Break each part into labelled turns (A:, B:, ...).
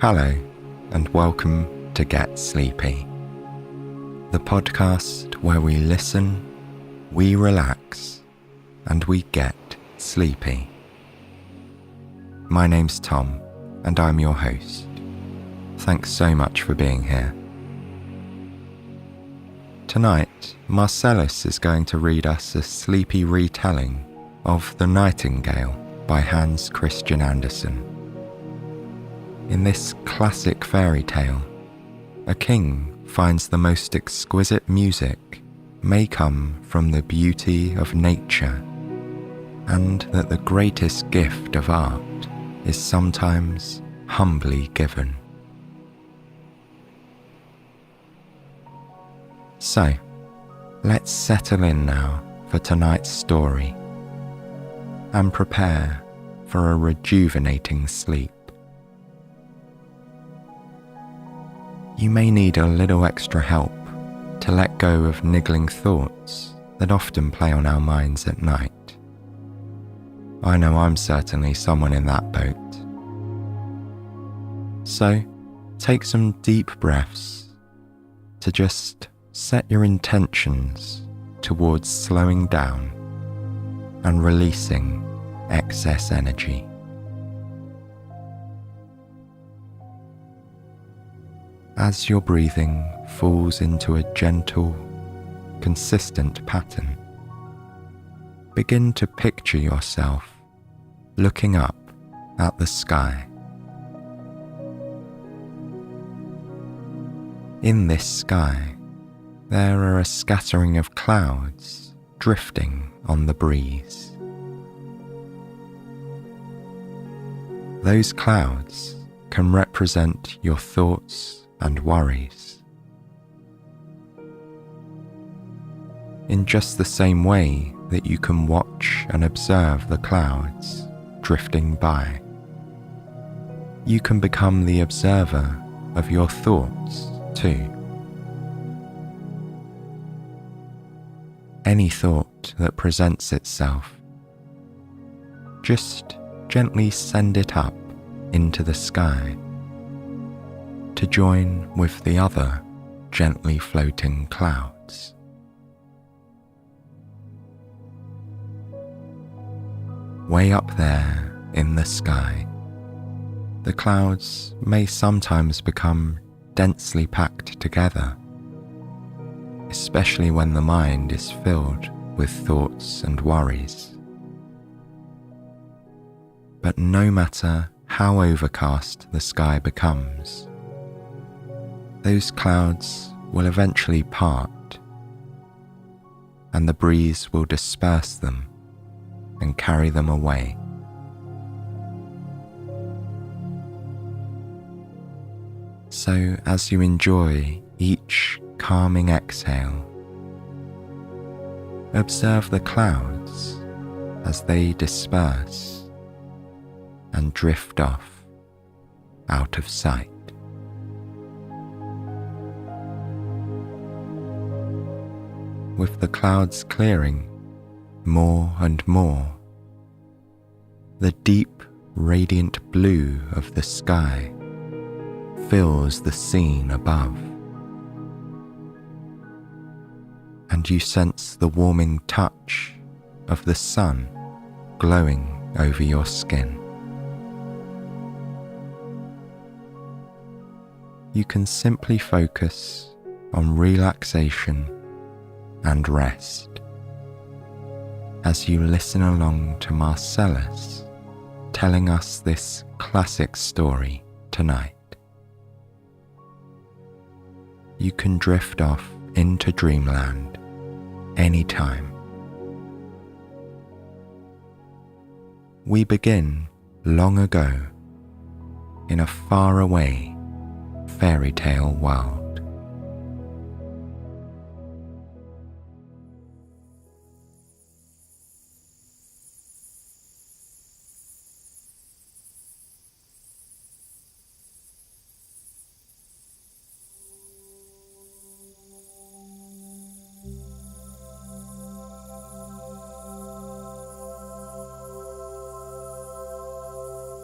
A: Hello, and welcome to Get Sleepy, the podcast where we listen, we relax, and we get sleepy. My name's Tom, and I'm your host. Thanks so much for being here. Tonight, Marcellus is going to read us a sleepy retelling of The Nightingale by Hans Christian Andersen. In this classic fairy tale, a king finds the most exquisite music may come from the beauty of nature, and that the greatest gift of art is sometimes humbly given. So, let's settle in now for tonight's story and prepare for a rejuvenating sleep. You may need a little extra help to let go of niggling thoughts that often play on our minds at night. I know I'm certainly someone in that boat. So, take some deep breaths to just set your intentions towards slowing down and releasing excess energy. As your breathing falls into a gentle, consistent pattern, begin to picture yourself looking up at the sky. In this sky, there are a scattering of clouds drifting on the breeze. Those clouds can represent your thoughts and worries. In just the same way that you can watch and observe the clouds drifting by, you can become the observer of your thoughts too. Any thought that presents itself, just gently send it up into the sky to join with the other gently floating clouds. Way up there in the sky, the clouds may sometimes become densely packed together, especially when the mind is filled with thoughts and worries. But no matter how overcast the sky becomes, those clouds will eventually part, and the breeze will disperse them and carry them away. So as you enjoy each calming exhale, observe the clouds as they disperse and drift off out of sight. With the clouds clearing more and more, the deep, radiant blue of the sky fills the scene above, and you sense the warming touch of the sun glowing over your skin. You can simply focus on relaxation and rest as you listen along to Marcellus telling us this classic story tonight. You can drift off into dreamland anytime. We begin long ago in a faraway fairy tale world.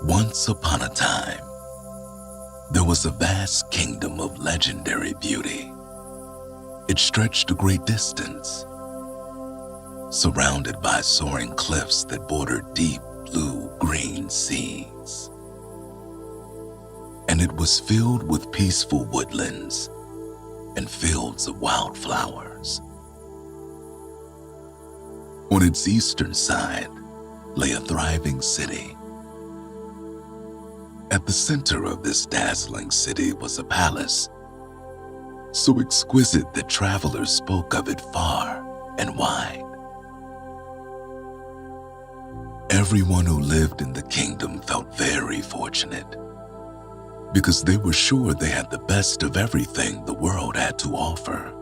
B: Once upon a time, There was a vast kingdom of legendary beauty. It stretched a great distance, surrounded by soaring cliffs that bordered deep blue-green seas. And it was filled with peaceful woodlands and fields of wildflowers. On its eastern side lay a thriving city. At the center of this dazzling city was a palace, so exquisite that travelers spoke of it far and wide. Everyone who lived in the kingdom felt very fortunate, because they were sure they had the best of everything the world had to offer.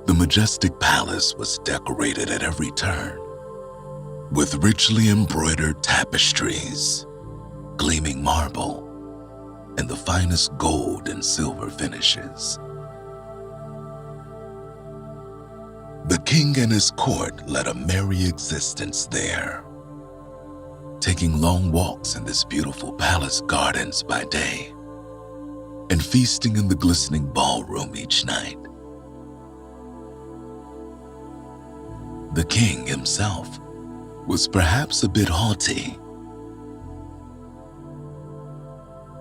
B: The majestic palace was decorated at every turn with richly embroidered tapestries, gleaming marble, and the finest gold and silver finishes. The king and his court led a merry existence there, taking long walks in this beautiful palace gardens by day and feasting in the glistening ballroom each night. The king himself was perhaps a bit haughty,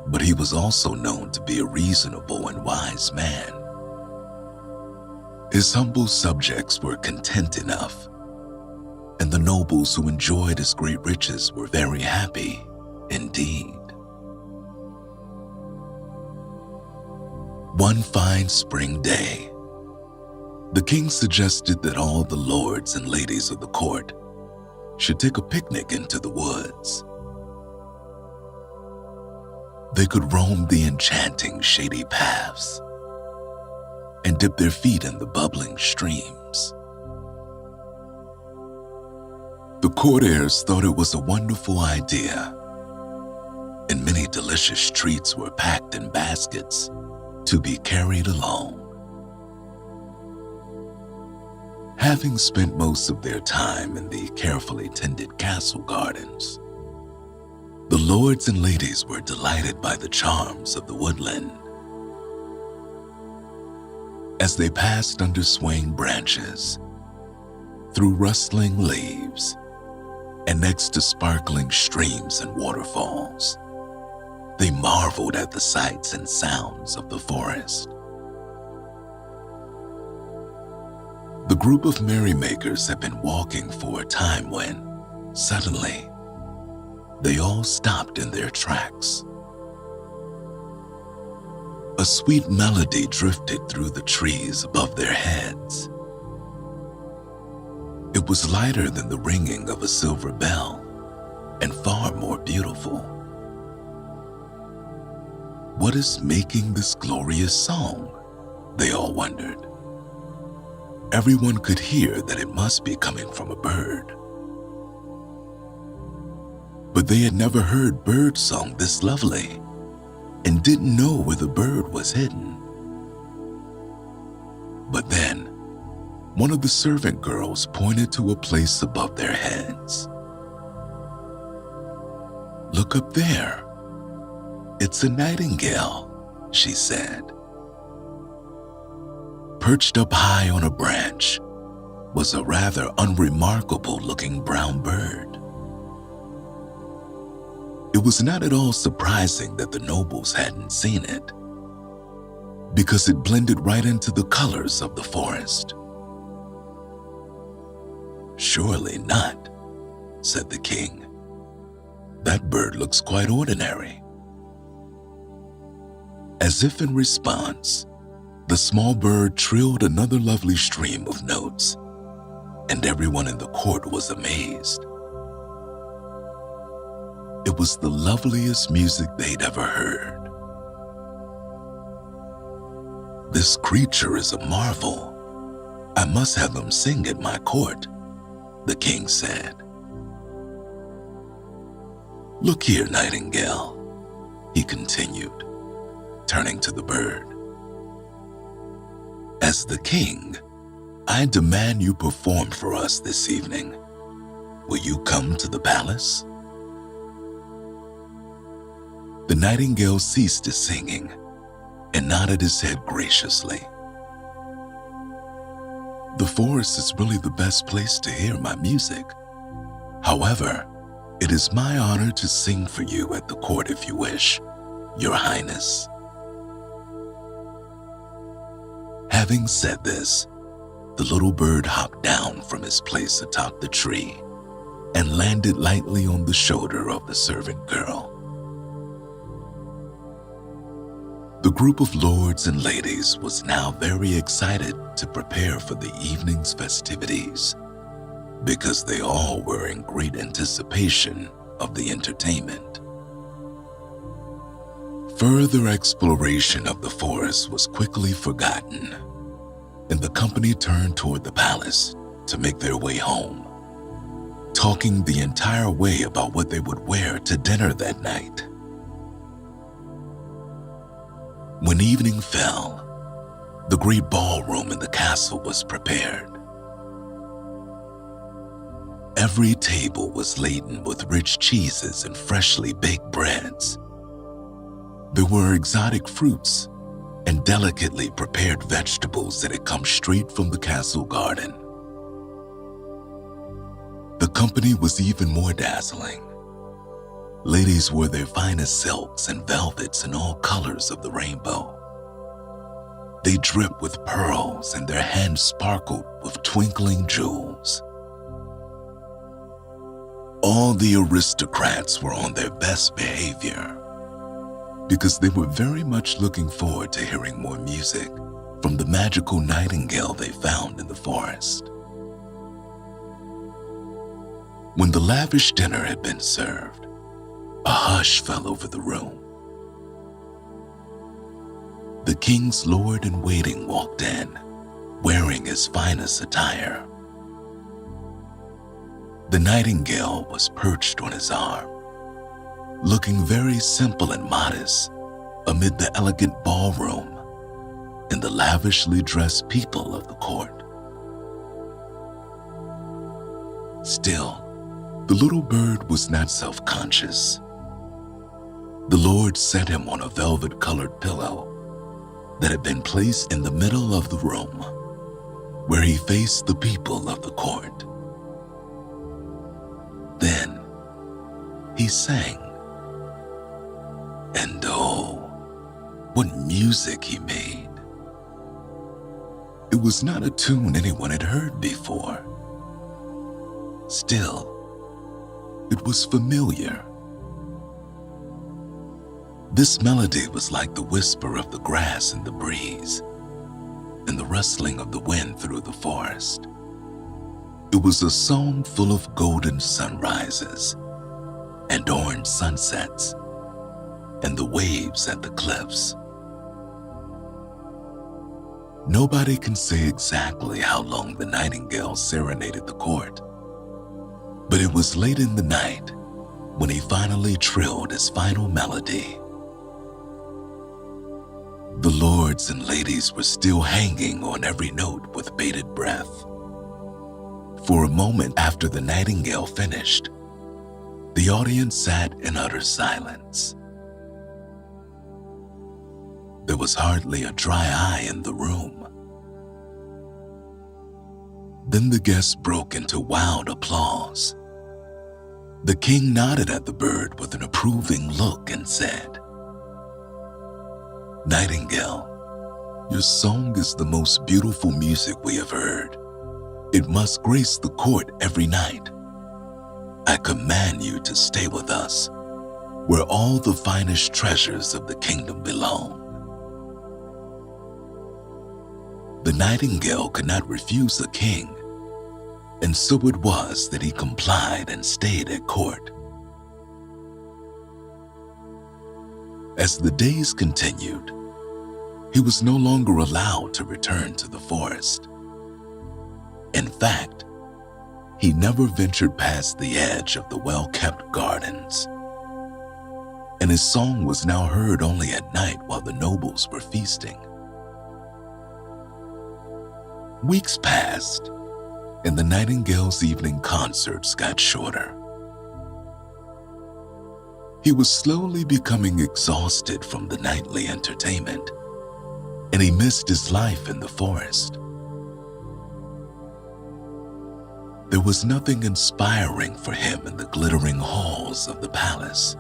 B: but he was also known to be a reasonable and wise man. His humble subjects were content enough, and the nobles who enjoyed his great riches were very happy indeed. One fine spring day, the king suggested that all the lords and ladies of the court should take a picnic into the woods. They could roam the enchanting shady paths and dip their feet in the bubbling streams. The courtiers thought it was a wonderful idea, and many delicious treats were packed in baskets to be carried along. Having spent most of their time in the carefully tended castle gardens, the lords and ladies were delighted by the charms of the woodland. As they passed under swaying branches, through rustling leaves, and next to sparkling streams and waterfalls, they marveled at the sights and sounds of the forest. The group of merrymakers had been walking for a time when, suddenly, they all stopped in their tracks. A sweet melody drifted through the trees above their heads. It was lighter than the ringing of a silver bell and far more beautiful. What is making this glorious song? They all wondered. Everyone could hear that it must be coming from a bird. But they had never heard bird song this lovely and didn't know where the bird was hidden. But then, one of the servant girls pointed to a place above their heads. "Look up there. It's a nightingale," she said. Perched up high on a branch was a rather unremarkable-looking brown bird. It was not at all surprising that the nobles hadn't seen it, because it blended right into the colors of the forest. "Surely not," said the king. "That bird looks quite ordinary." As if in response, the small bird trilled another lovely stream of notes, and everyone in the court was amazed. It was the loveliest music they'd ever heard. "This creature is a marvel. I must have them sing at my court," the king said. "Look here, Nightingale," he continued, turning to the bird. "As the king, I demand you perform for us this evening. Will you come to the palace?" The nightingale ceased his singing and nodded his head graciously. The forest is really the best place to hear my music. However, it is my honor to sing for you at the court if you wish, Your Highness. Having said this, the little bird hopped down from his place atop the tree and landed lightly on the shoulder of the servant girl. The group of lords and ladies was now very excited to prepare for the evening's festivities, because they all were in great anticipation of the entertainment. Further exploration of the forest was quickly forgotten, and the company turned toward the palace to make their way home, talking the entire way about what they would wear to dinner that night. When evening fell, the great ballroom in the castle was prepared. Every table was laden with rich cheeses and freshly baked breads. There were exotic fruits and delicately prepared vegetables that had come straight from the castle garden. The company was even more dazzling. Ladies wore their finest silks and velvets in all colors of the rainbow. They dripped with pearls and their hands sparkled with twinkling jewels. All the aristocrats were on their best behavior because they were very much looking forward to hearing more music from the magical nightingale they found in the forest. When the lavish dinner had been served, a hush fell over the room. The king's lord-in-waiting walked in, wearing his finest attire. The nightingale was perched on his arm, looking very simple and modest amid the elegant ballroom and the lavishly dressed people of the court. Still, the little bird was not self-conscious. The Lord set him on a velvet-colored pillow that had been placed in the middle of the room, where he faced the people of the court. Then he sang, and oh, what music he made! It was not a tune anyone had heard before. Still, it was familiar. This melody was like the whisper of the grass in the breeze and the rustling of the wind through the forest. It was a song full of golden sunrises and orange sunsets and the waves at the cliffs. Nobody can say exactly how long the nightingale serenaded the court, but it was late in the night when he finally trilled his final melody. The lords and ladies were still hanging on every note with bated breath. For a moment after the nightingale finished, the audience sat in utter silence. There was hardly a dry eye in the room. Then the guests broke into wild applause. The king nodded at the bird with an approving look and said, "Nightingale, your song is the most beautiful music we have heard. It must grace the court every night. I command you to stay with us, where all the finest treasures of the kingdom belong." The nightingale could not refuse a king, and so it was that he complied and stayed at court. As the days continued, he was no longer allowed to return to the forest. In fact, he never ventured past the edge of the well-kept gardens, and his song was now heard only at night while the nobles were feasting. Weeks passed, and the nightingale's evening concerts got shorter. He was slowly becoming exhausted from the nightly entertainment, and he missed his life in the forest. There was nothing inspiring for him in the glittering halls of the palace.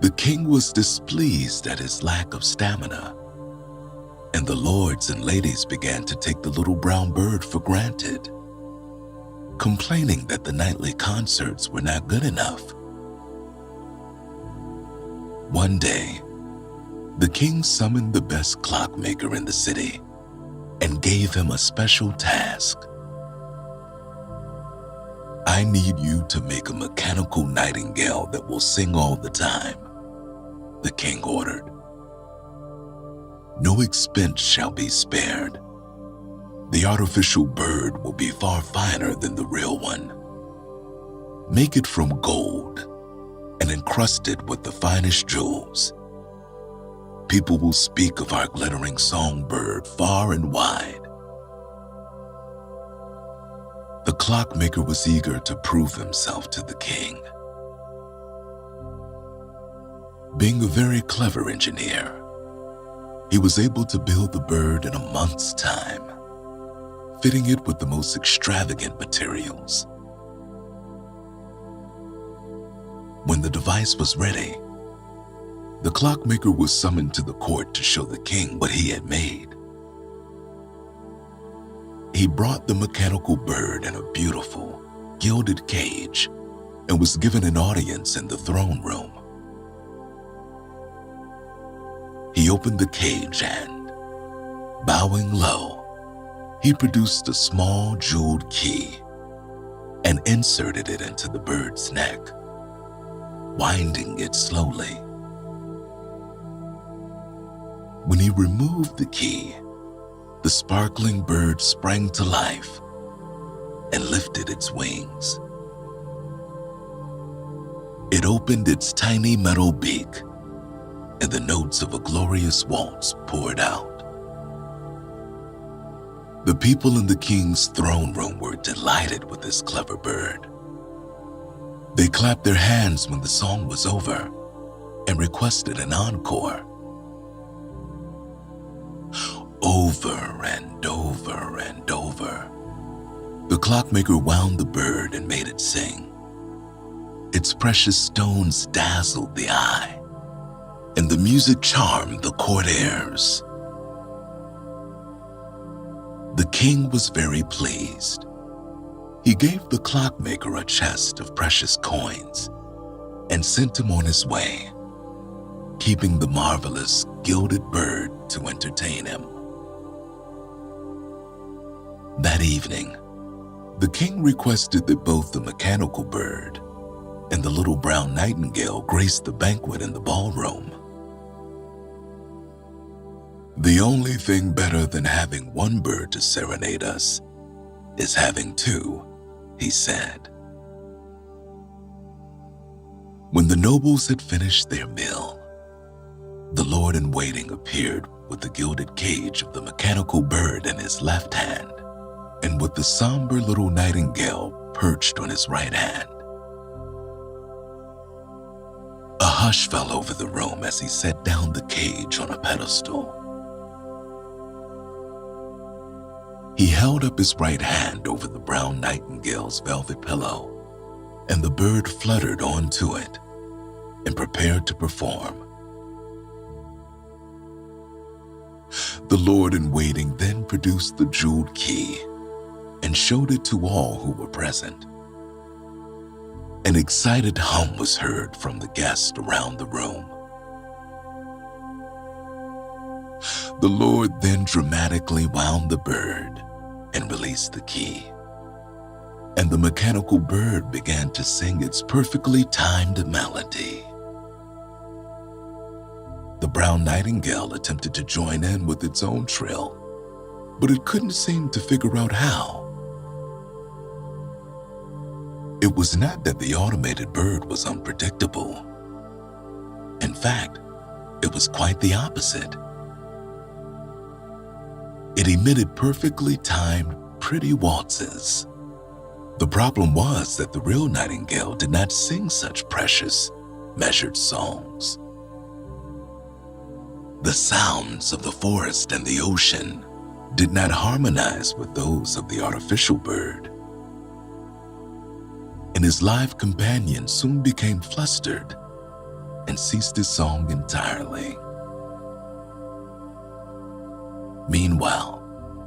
B: The king was displeased at his lack of stamina, and the lords and ladies began to take the little brown bird for granted, complaining that the nightly concerts were not good enough. One day, the king summoned the best clockmaker in the city and gave him a special task. "I need you to make a mechanical nightingale that will sing all the time," the king ordered. "No expense shall be spared. The artificial bird will be far finer than the real one. Make it from gold and encrust it with the finest jewels. People will speak of our glittering songbird far and wide." The clockmaker was eager to prove himself to the king. Being a very clever engineer, he was able to build the bird in a month's time, fitting it with the most extravagant materials. When the device was ready, the clockmaker was summoned to the court to show the king what he had made. He brought the mechanical bird in a beautiful, gilded cage and was given an audience in the throne room. He opened the cage and, bowing low, he produced a small jeweled key and inserted it into the bird's neck, winding it slowly. When he removed the key, the sparkling bird sprang to life and lifted its wings. It opened its tiny metal beak, and the notes of a glorious waltz poured out. The people in the king's throne room were delighted with this clever bird. They clapped their hands when the song was over and requested an encore. Over and over and over, the clockmaker wound the bird and made it sing. Its precious stones dazzled the eye, and the music charmed the court airs. The king was very pleased. He gave the clockmaker a chest of precious coins and sent him on his way, keeping the marvelous gilded bird to entertain him. That evening, the king requested that both the mechanical bird and the little brown nightingale grace the banquet in the ballroom. "The only thing better than having one bird to serenade us is having two," he said. When the nobles had finished their meal, the lord-in-waiting appeared with the gilded cage of the mechanical bird in his left hand and with the somber little nightingale perched on his right hand. A hush fell over the room as he set down the cage on a pedestal. He held up his right hand over the brown nightingale's velvet pillow, and the bird fluttered onto it and prepared to perform. The lord-in-waiting then produced the jeweled key and showed it to all who were present. An excited hum was heard from the guests around the room. The lord then dramatically wound the bird and released the key, and the mechanical bird began to sing its perfectly timed melody. The brown nightingale attempted to join in with its own trill, but it couldn't seem to figure out how. It was not that the automated bird was unpredictable. In fact, it was quite the opposite. It emitted perfectly timed, pretty waltzes. The problem was that the real nightingale did not sing such precious, measured songs. The sounds of the forest and the ocean did not harmonize with those of the artificial bird, and his live companion soon became flustered and ceased his song entirely. Meanwhile,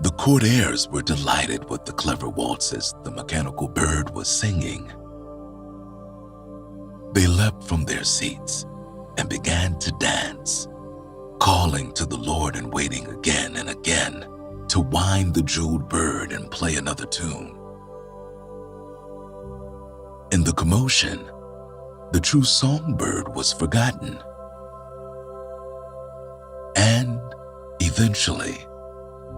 B: the court heirs were delighted with the clever waltzes the mechanical bird was singing. They leapt from their seats and began to dance, calling to the Lord in waiting again and again to wind the jeweled bird and play another tune. In the commotion, the true songbird was forgotten. And eventually,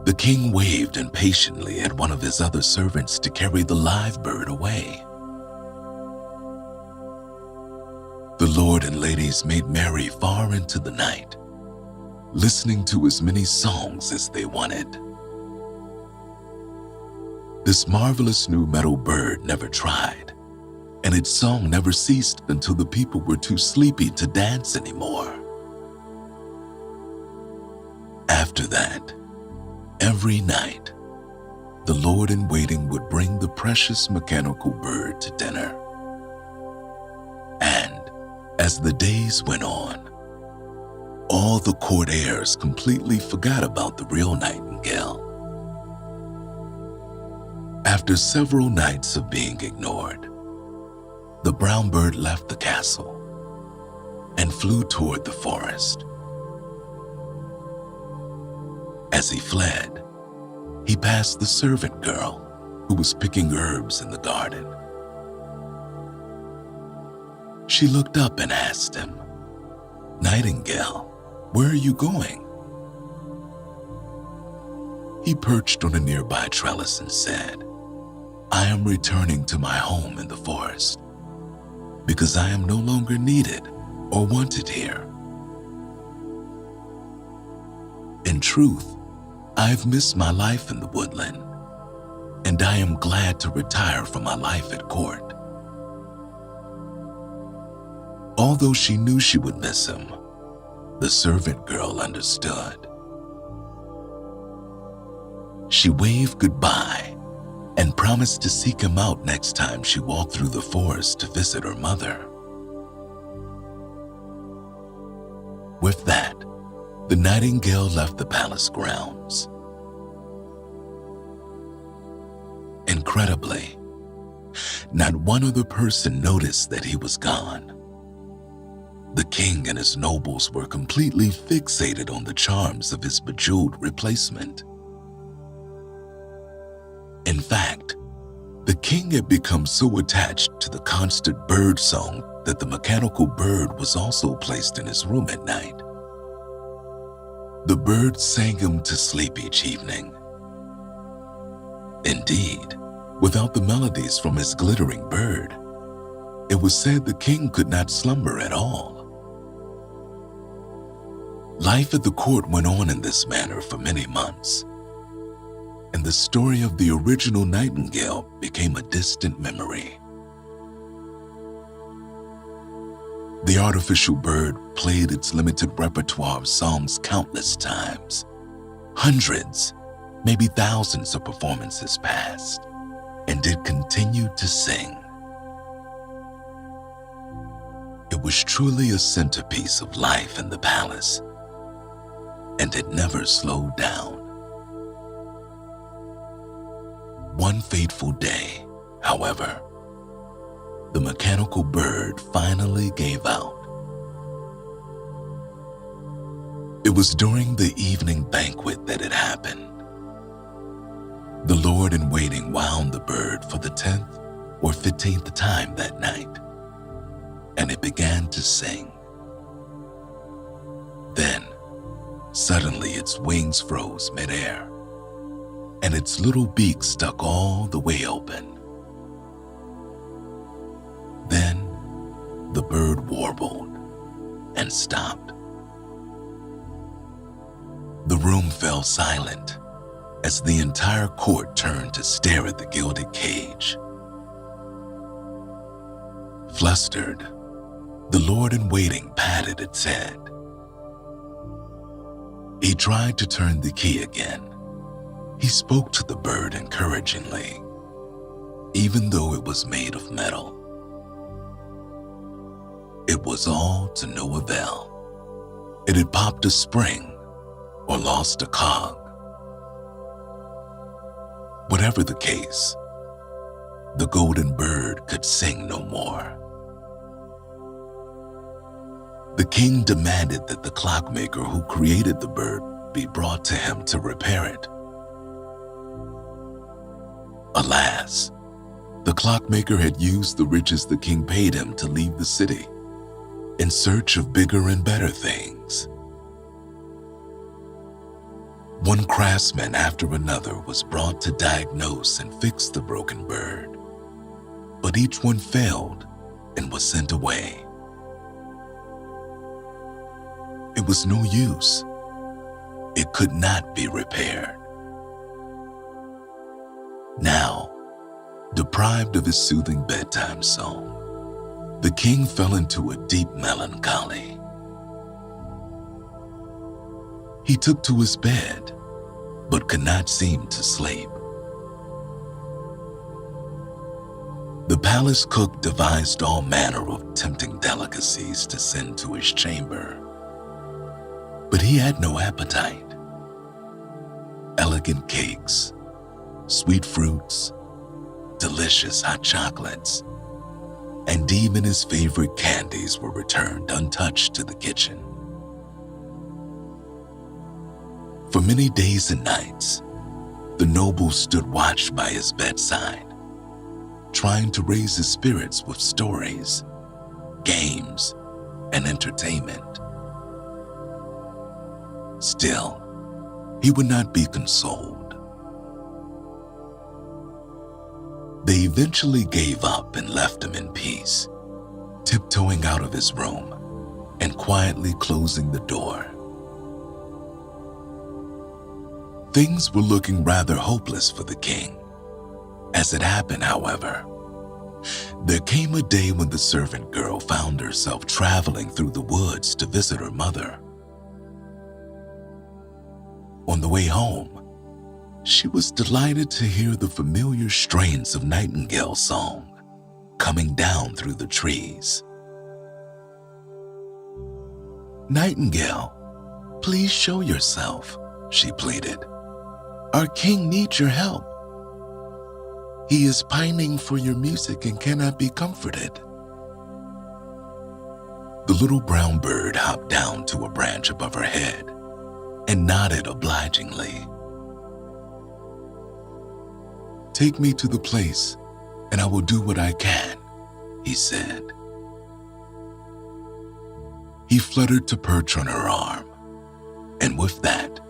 B: the king waved impatiently at one of his other servants to carry the live bird away. The lord and ladies made merry far into the night, listening to as many songs as they wanted. This marvelous new metal bird never tried, and its song never ceased until the people were too sleepy to dance anymore. After that, every night, the lord-in-waiting would bring the precious mechanical bird to dinner. And as the days went on, all the court heirs completely forgot about the real nightingale. After several nights of being ignored, the brown bird left the castle and flew toward the forest. As he fled, he passed the servant girl who was picking herbs in the garden. She looked up and asked him, "Nightingale, where are you going?" He perched on a nearby trellis and said, "I am returning to my home in the forest because I am no longer needed or wanted here. In truth, I've missed my life in the woodland, and I am glad to retire from my life at court." Although she knew she would miss him, the servant girl understood. She waved goodbye and promised to seek him out next time she walked through the forest to visit her mother. With that, the nightingale left the palace grounds. Incredibly, not one other person noticed that he was gone. The king and his nobles were completely fixated on the charms of his bejeweled replacement. In fact, the king had become so attached to the constant bird song that the mechanical bird was also placed in his room at night. The bird sang him to sleep each evening. Indeed, without the melodies from his glittering bird, it was said the king could not slumber at all. Life at the court went on in this manner for many months, and the story of the original nightingale became a distant memory. The artificial bird played its limited repertoire of songs countless times. Hundreds, maybe thousands of performances passed, and it continued to sing. It was truly a centerpiece of life in the palace, and it never slowed down. One fateful day, however, the mechanical bird finally gave out. It was during the evening banquet that it happened. The lord-in-waiting wound the bird for the 10th or 15th time that night, and it began to sing. Then, suddenly its wings froze midair, and its little beak stuck all the way open. Then, the bird warbled and stopped. The room fell silent as the entire court turned to stare at the gilded cage, Flustered, the lord-in-waiting patted its head. He tried to turn the key again. He spoke to the bird encouragingly, even though it was made of metal. It was all to no avail. It had popped a spring or lost a cog. Whatever the case, the golden bird could sing no more. The king demanded that the clockmaker who created the bird be brought to him to repair it. Alas, the clockmaker had used the riches the king paid him to leave the city in search of bigger and better things. One craftsman after another was brought to diagnose and fix the broken bird, but each one failed and was sent away. It was no use. It could not be repaired. Now, deprived of his soothing bedtime song, the king fell into a deep melancholy. He took to his bed, but could not seem to sleep. The palace cook devised all manner of tempting delicacies to send to his chamber, but he had no appetite. Elegant cakes, sweet fruits, delicious hot chocolates, and even his favorite candies were returned untouched to the kitchen. For many days and nights, the noble stood watch by his bedside, trying to raise his spirits with stories, games, and entertainment. Still, he would not be consoled. They eventually gave up and left him in peace, tiptoeing out of his room and quietly closing the door. Things were looking rather hopeless for the king. As it happened, however, there came a day when the servant girl found herself traveling through the woods to visit her mother. On the way home, she was delighted to hear the familiar strains of Nightingale's song coming down through the trees. "Nightingale, please show yourself," she pleaded. "Our king needs your help. He is pining for your music and cannot be comforted." The little brown bird hopped down to a branch above her head and nodded obligingly. "Take me to the place, and I will do what I can," he said. He fluttered to perch on her arm, and with that,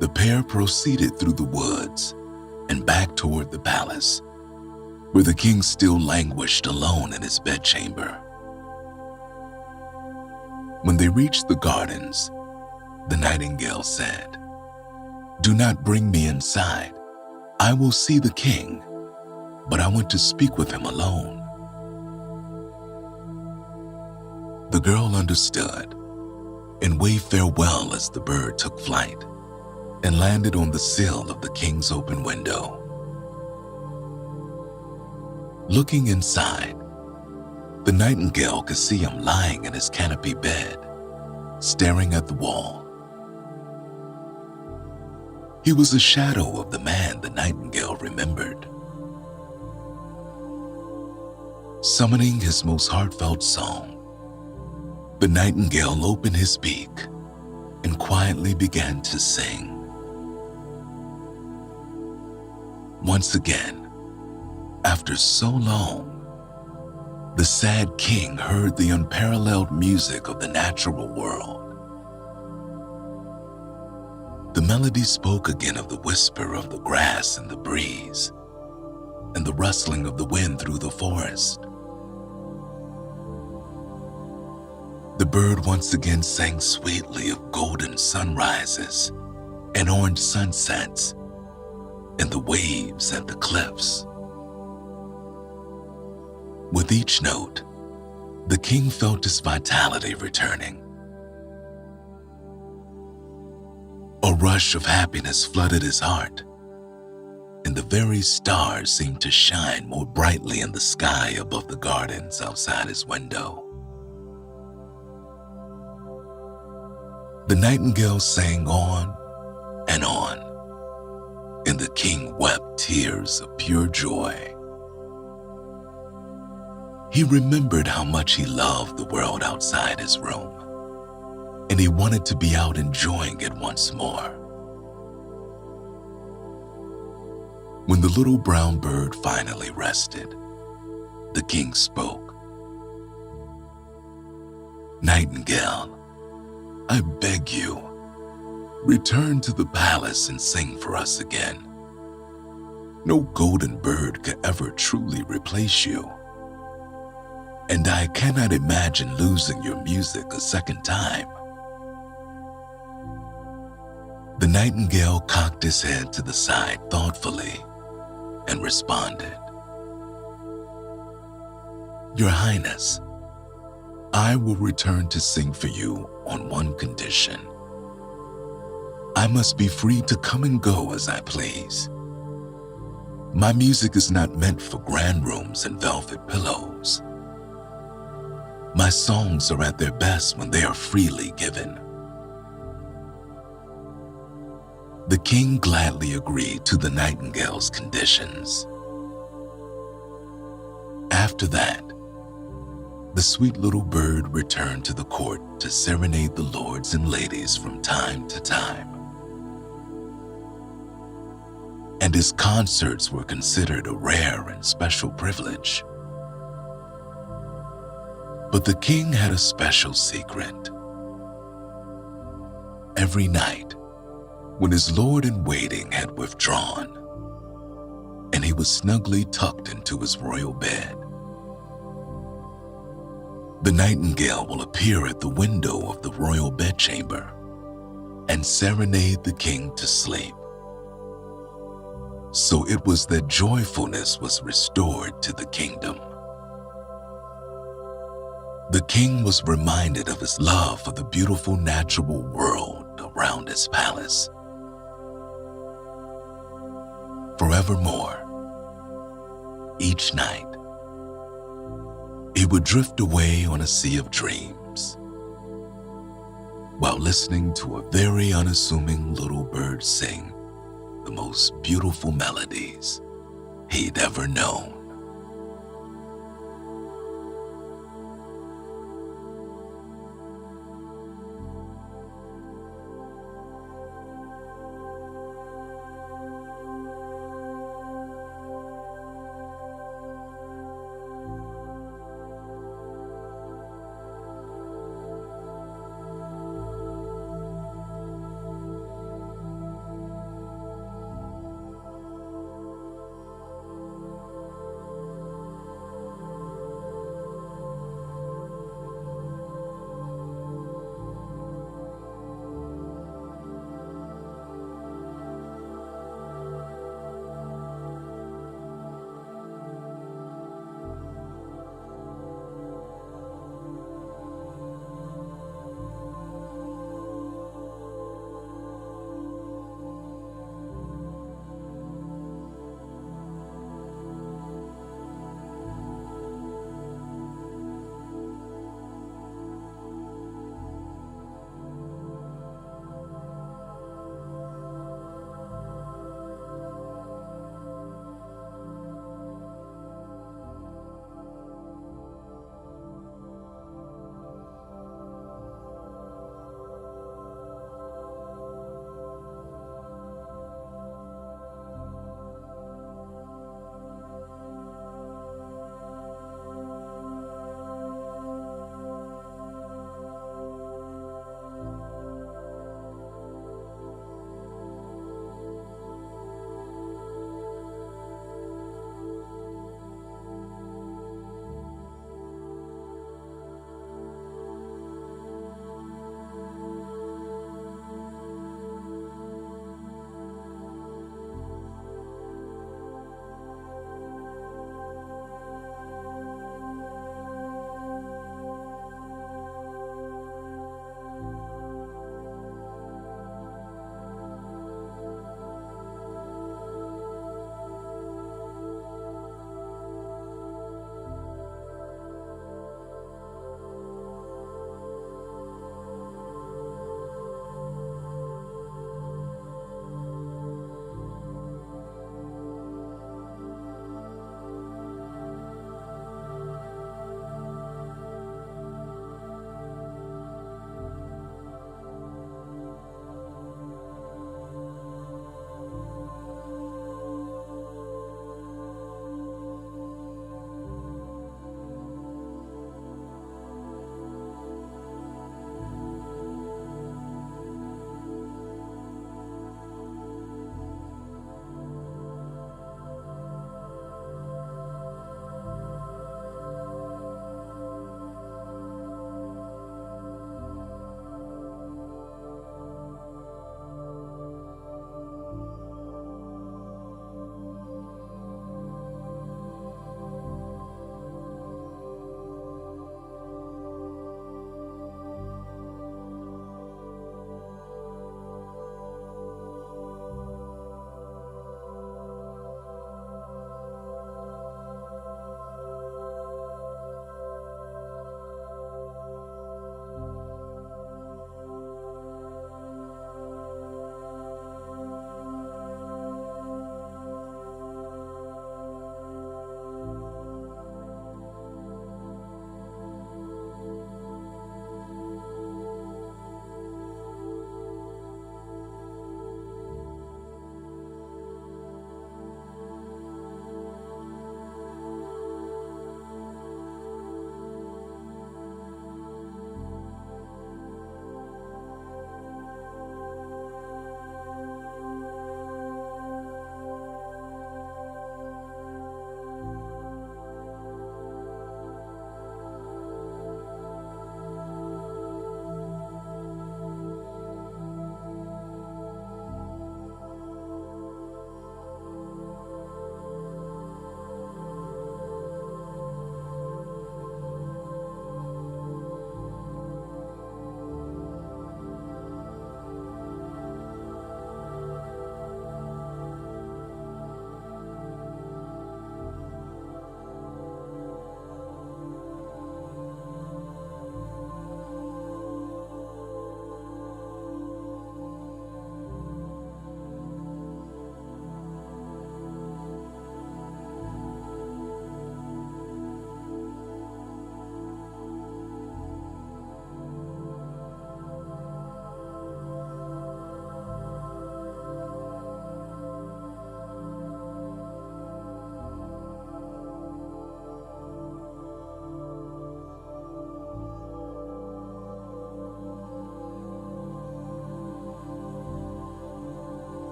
B: the pair proceeded through the woods and back toward the palace, where the king still languished alone in his bedchamber. When they reached the gardens, the nightingale said, "Do not bring me inside. I will see the king, but I want to speak with him alone." The girl understood and waved farewell as the bird took flight and landed on the sill of the king's open window. Looking inside, the nightingale could see him lying in his canopy bed, staring at the wall. He was a shadow of the man the nightingale remembered. Summoning his most heartfelt song, the nightingale opened his beak and quietly began to sing. Once again, after so long, the sad king heard the unparalleled music of the natural world. The melody spoke again of the whisper of the grass in the breeze and the rustling of the wind through the forest. The bird once again sang sweetly of golden sunrises and orange sunsets and the waves at the cliffs. With each note, The king felt his vitality returning. A rush of happiness flooded his heart, and the very stars seemed to shine more brightly in the sky above the gardens outside his window. The nightingale sang on and on, and the king wept tears of pure joy. He remembered how much he loved the world outside his room, and he wanted to be out enjoying it once more. When the little brown bird finally rested, the king spoke. "Nightingale, I beg you, return to the palace and sing for us again. No golden bird could ever truly replace you, and I cannot imagine losing your music a second time." The nightingale cocked his head to the side thoughtfully and responded, "Your Highness, I will return to sing for you on one condition. I must be free to come and go as I please. My music is not meant for grand rooms and velvet pillows. My songs are at their best when they are freely given." The king gladly agreed to the nightingale's conditions. After that, the sweet little bird returned to the court to serenade the lords and ladies from time to time. And his concerts were considered a rare and special privilege. But the king had a special secret. Every night, when his lord-in-waiting had withdrawn, and he was snugly tucked into his royal bed, the nightingale will appear at the window of the royal bedchamber and serenade the king to sleep. So it was that joyfulness was restored to the kingdom. The king was reminded of his love for the beautiful natural world around his palace. Forevermore, each night, he would drift away on a sea of dreams while listening to a very unassuming little bird sing the most beautiful melodies he'd ever known.